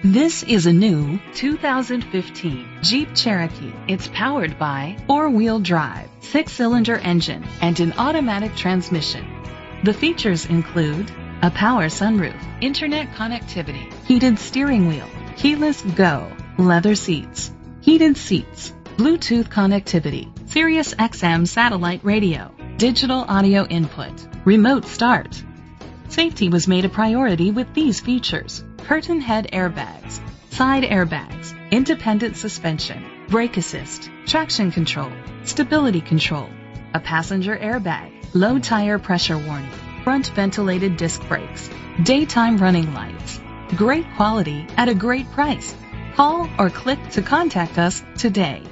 This is a new 2015 Jeep Cherokee. It's powered by four-wheel drive, six-cylinder engine, and an automatic transmission. The features include a power sunroof, internet connectivity, heated steering wheel, keyless go, leather seats, heated seats, Bluetooth connectivity, Sirius XM satellite radio, digital audio input, remote start. Safety was made a priority with these features: curtain head airbags, side airbags, independent suspension, brake assist, traction control, stability control, a passenger airbag, low tire pressure warning, front ventilated disc brakes, daytime running lights. Great quality at a great price. Call or click to contact us today.